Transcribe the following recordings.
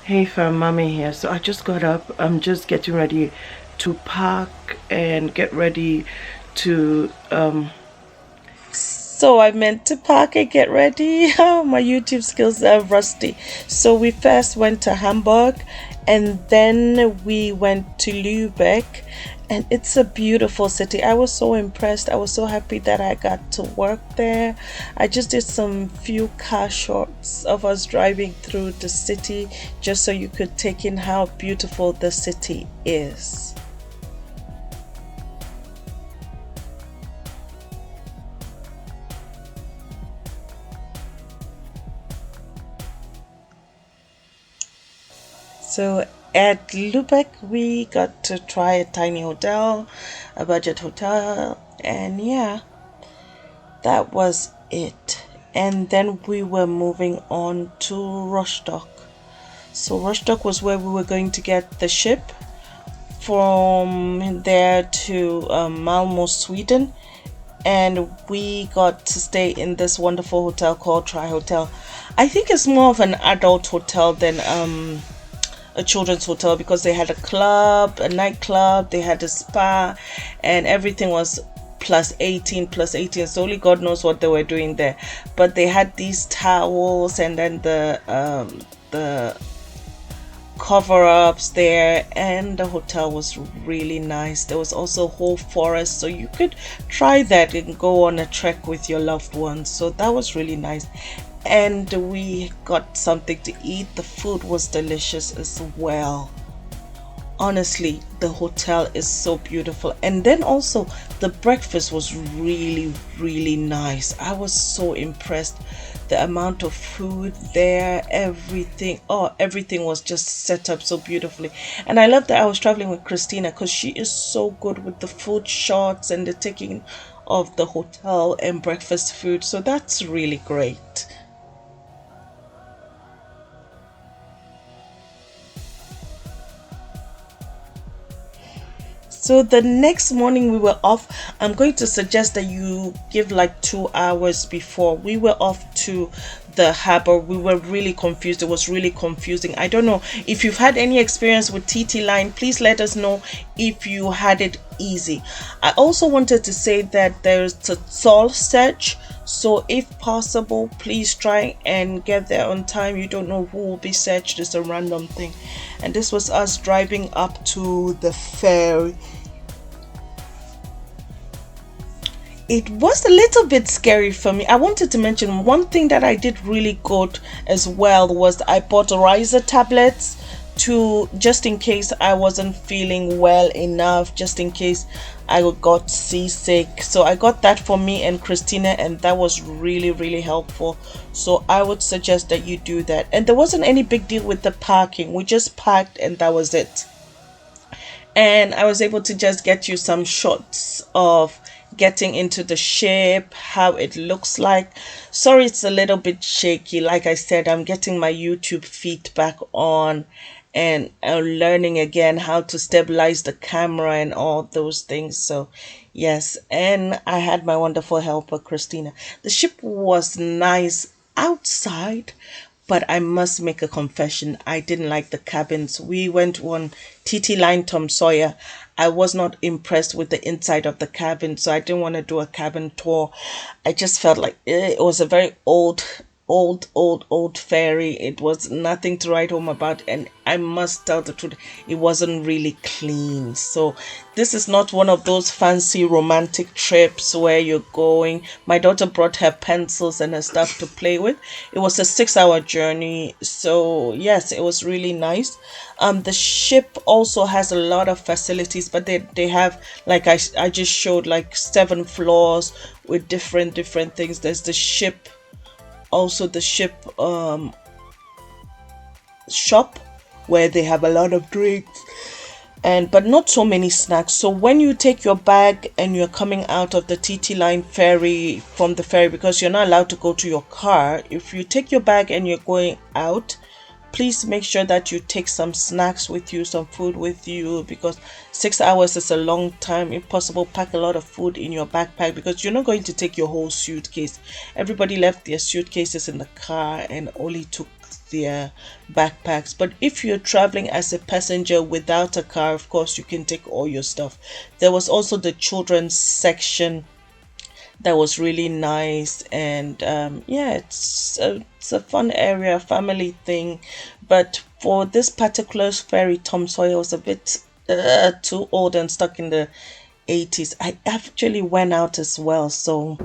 Hey fam, mommy here. So I just got up. I'm just getting ready to pack and get ready to so I meant to pack and get ready. Oh, my YouTube skills are rusty. So we first went to Hamburg and then we went to Lübeck, and it's a beautiful city. I was so impressed. I was so happy that I got to work there. I just did some few car shots of us driving through the city just so you could take in how beautiful the city is. So at Lübeck, we got to try a tiny hotel, a budget hotel, and yeah, that was it. And then we were moving on to Rostock. So Rostock was where we were going to get the ship from there to Malmo, Sweden, and we got to stay in this wonderful hotel called Tri Hotel. I think it's more of an adult hotel than a children's hotel because they had a club, a nightclub, they had a spa, and everything was plus 18 plus 18. So only God knows what they were doing there, but they had these towels and then the cover ups there, and the hotel was really nice. There was also a whole forest, so you could try that and go on a trek with your loved ones. So that was really nice. And we got something to eat. The food was delicious as well. Honestly, the hotel is so beautiful, and then also the breakfast was really really nice. I was so impressed, the amount of food there, everything, oh, everything was just set up so beautifully. And I love that I was traveling with Christina because she is so good with the food shots and the taking of the hotel and breakfast food, so that's really great. So the next morning we were off. I'm going to suggest that you give like 2 hours before. We were off to the harbor. We were really confused. It was really confusing. I don't know if you've had any experience with TT line. Please let us know if you had it easy. I also wanted to say that there's a toll search. So if possible, please try and get there on time. You don't know who will be searched. It's a random thing. And this was us driving up to the ferry. It was a little bit scary for me. I wanted to mention one thing that I did really good as well was I bought riser tablets to just in case I wasn't feeling well enough, just in case I got seasick. So I got that for me and Christina, and that was really really helpful. So I would suggest that you do that. And there wasn't any big deal with the parking. We just parked and that was it. And I was able to just get you some shots of getting into the ship, how it looks like. Sorry, it's a little bit shaky. Like I said, I'm getting my YouTube feedback on and learning again how to stabilize the camera and all those things. So, yes, and I had my wonderful helper, Christina. The ship was nice outside, but I must make a confession. I didn't like the cabins. We went on TT Line Tom Sawyer. I was not impressed with the inside of the cabin, so I didn't want to do a cabin tour. I just felt like it was a very old ferry. It was nothing to write home about, and I must tell the truth, it wasn't really clean. So this is not one of those fancy romantic trips where you're going. My daughter brought her pencils and her stuff to play with. It was a 6 hour journey, so yes, it was really nice. The ship also has a lot of facilities, but they have, like I just showed, like 7 floors with different things. There's the ship, also the ship shop where they have a lot of drinks, and but not so many snacks. So when you take your bag and you're coming out of the TT line ferry, from the ferry, because you're not allowed to go to your car, if you take your bag and you're going out, please make sure that you take some snacks with you, some food with you, because 6 hours is a long time. If possible, pack a lot of food in your backpack because you're not going to take your whole suitcase. Everybody left their suitcases in the car and only took their backpacks. But if you're traveling as a passenger without a car, of course you can take all your stuff. There was also the children's section that was really nice, and yeah, it's a fun area, family thing. But for this particular ferry, Tom Sawyer was a bit too old and stuck in the 80s. I actually went out as well, so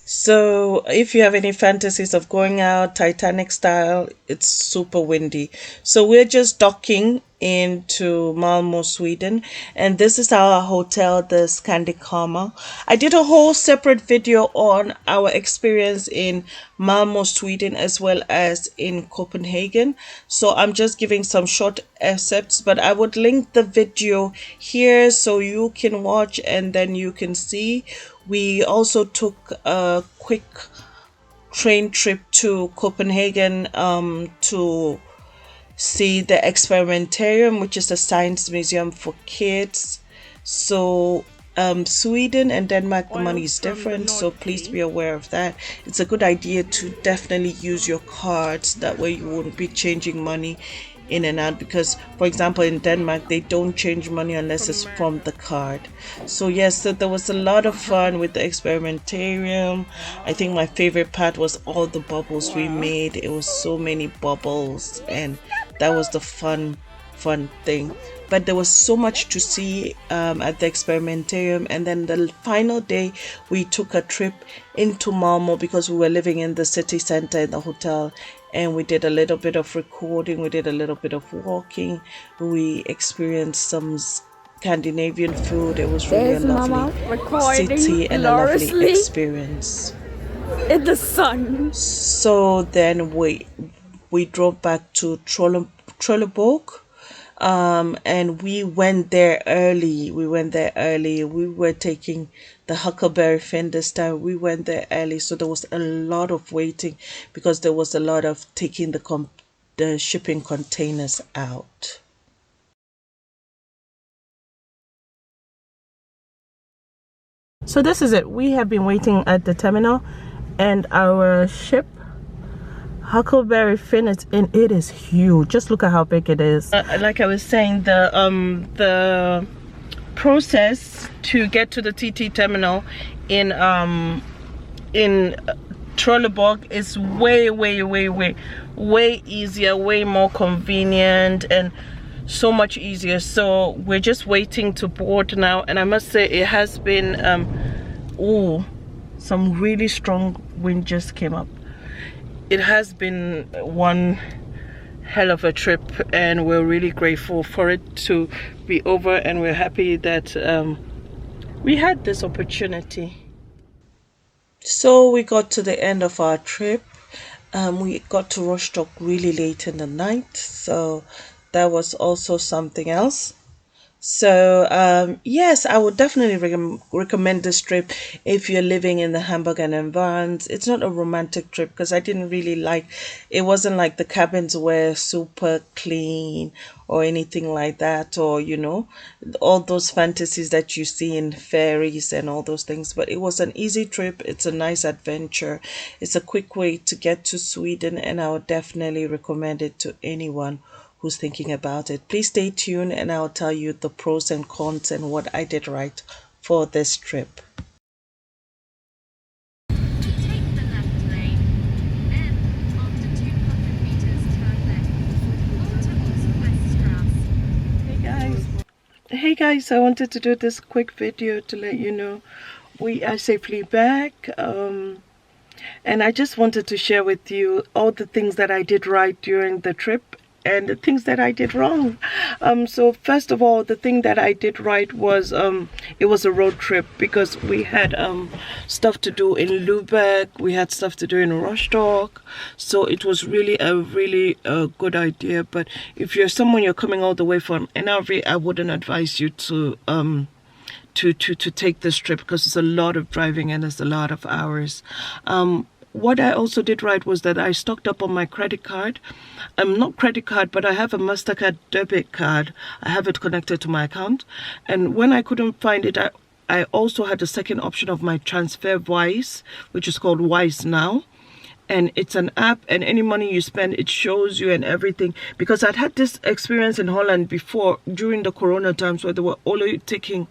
so if you have any fantasies of going out Titanic style, it's super windy. So we're just docking into Malmo, Sweden, and this is our hotel, the Scandic. I did a whole separate video on our experience in Malmo, Sweden, as well as in Copenhagen. So I'm just giving some short excerpts, but I would link the video here so you can watch and then you can see. We also took a quick train trip to Copenhagen to see the experimentarium, which is a science museum for kids. So Sweden and Denmark, the money is different, so please be aware of that. It's a good idea to definitely use your cards, that way you won't be changing money in and out, because for example in Denmark they don't change money unless it's from the card. So yes, so there was a lot of fun with the experimentarium. I think my favorite part was all the bubbles we made. It was so many bubbles, and that was the fun thing. But there was so much to see at the experimentarium. And then the final day we took a trip into Malmo, because we were living in the city center in the hotel, and we did a little bit of recording, we did a little bit of walking, we experienced some Scandinavian food. It was really a lovely city and a lovely experience in the sun. So then we drove back to Trelleborg, and we went there early. We were taking the Huckleberry Finn this time. We went there early, so there was a lot of waiting because there was a lot of taking the shipping containers out. So this is it. We have been waiting at the terminal, and our ship Huckleberry Finn is in. It is huge. Just look at how big it is. Like I was saying, the process to get to the TT terminal in Trelleborg is way easier, way more convenient, and so much easier. So we're just waiting to board now, and I must say it has been some really strong wind just came up. It has been one hell of a trip, and we're really grateful for it to be over, and we're happy that we had this opportunity. So we got to the end of our trip. We got to Rostock really late in the night, so that was also something else. So yes, I would definitely recommend this trip if you're living in the Hamburg and environs. It's not a romantic trip because I didn't really like it. Wasn't like the cabins were super clean or anything like that, or all those fantasies that you see in ferries and all those things. But it was an easy trip. It's a nice adventure. It's a quick way to get to Sweden, and I would definitely recommend it to anyone who's thinking about it. Please stay tuned, and I'll tell you the pros and cons and what I did right for this trip. Hey guys, I wanted to do this quick video to let you know we are safely back, and I just wanted to share with you all the things that I did right during the trip and the things that I did wrong. So first of all, the thing that I did right was it was a road trip, because we had stuff to do in Lübeck, we had stuff to do in Rostock, so it was really a good idea. But if you're someone you're coming all the way from NRV, I wouldn't advise you to take this trip, because it's a lot of driving and it's a lot of hours. what I also did right was that I stocked up on my credit card. Not credit card, but I have a MasterCard debit card. I have it connected to my account. And when I couldn't find it, I also had the second option of my transfer Wise, which is called Wise Now. And it's an app, and any money you spend, it shows you and everything. Because I'd had this experience in Holland before, during the Corona times, where they were only taking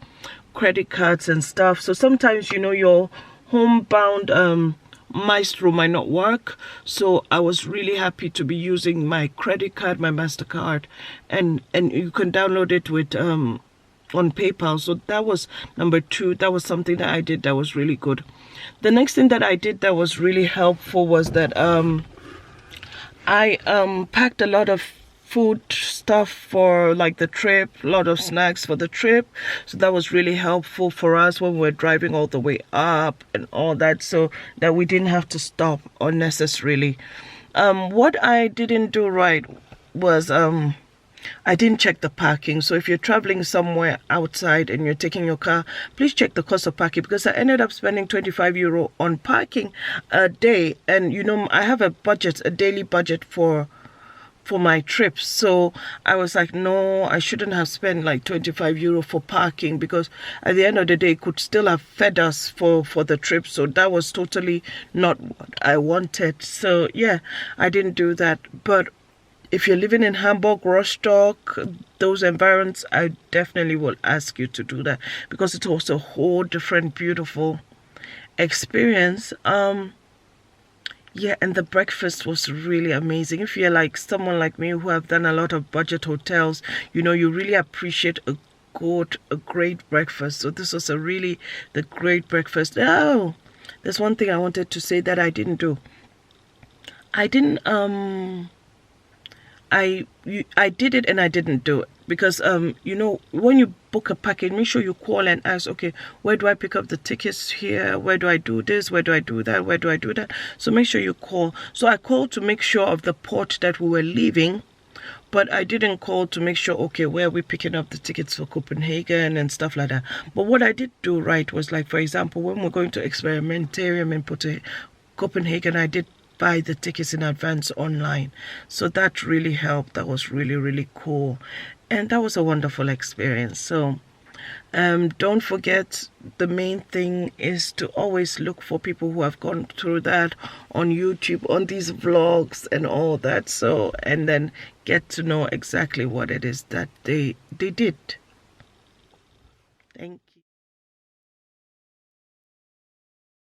credit cards and stuff. So sometimes, your homebound Maestro might not work. So I was really happy to be using my credit card, my MasterCard, and you can download it with on PayPal. So that was number 2. That was something that I did that was really good. The next thing that I did that was really helpful was that I packed a lot of food stuff for like the trip, a lot of snacks for the trip. So that was really helpful for us when we were driving all the way up and all that, so that we didn't have to stop unnecessarily. What I didn't do right was I didn't check the parking. So if you're traveling somewhere outside and you're taking your car, please check the cost of parking, because I ended up spending €25 on parking a day. And I have a budget, a daily budget for my trips. So I was like, no, I shouldn't have spent like €25 for parking, because at the end of the day it could still have fed us for the trip. So that was totally not what I wanted. So yeah, I didn't do that. But if you're living in Hamburg, Rostock, those environments, I definitely will ask you to do that, because it was a whole different beautiful experience. Yeah, and the breakfast was really amazing. If you're like someone like me who have done a lot of budget hotels, you really appreciate a great breakfast. So this was the great breakfast. Oh, there's one thing I wanted to say that I didn't do. I didn't I did it and I didn't do it, because when you book a package, make sure you call and ask, okay, where do I pick up the tickets here? Where do I do this? Where do I do that? Where do I do that? So make sure you call. So I called to make sure of the port that we were leaving, but I didn't call to make sure, okay, where are we picking up the tickets for Copenhagen and stuff like that. But what I did do right was, like, for example, when we're going to Experimentarium in Copenhagen, I did buy the tickets in advance online. So that really helped. That was really, really cool. And that was a wonderful experience. So don't forget, the main thing is to always look for people who have gone through that on YouTube, on these vlogs and all that. So, and then get to know exactly what it is that they did.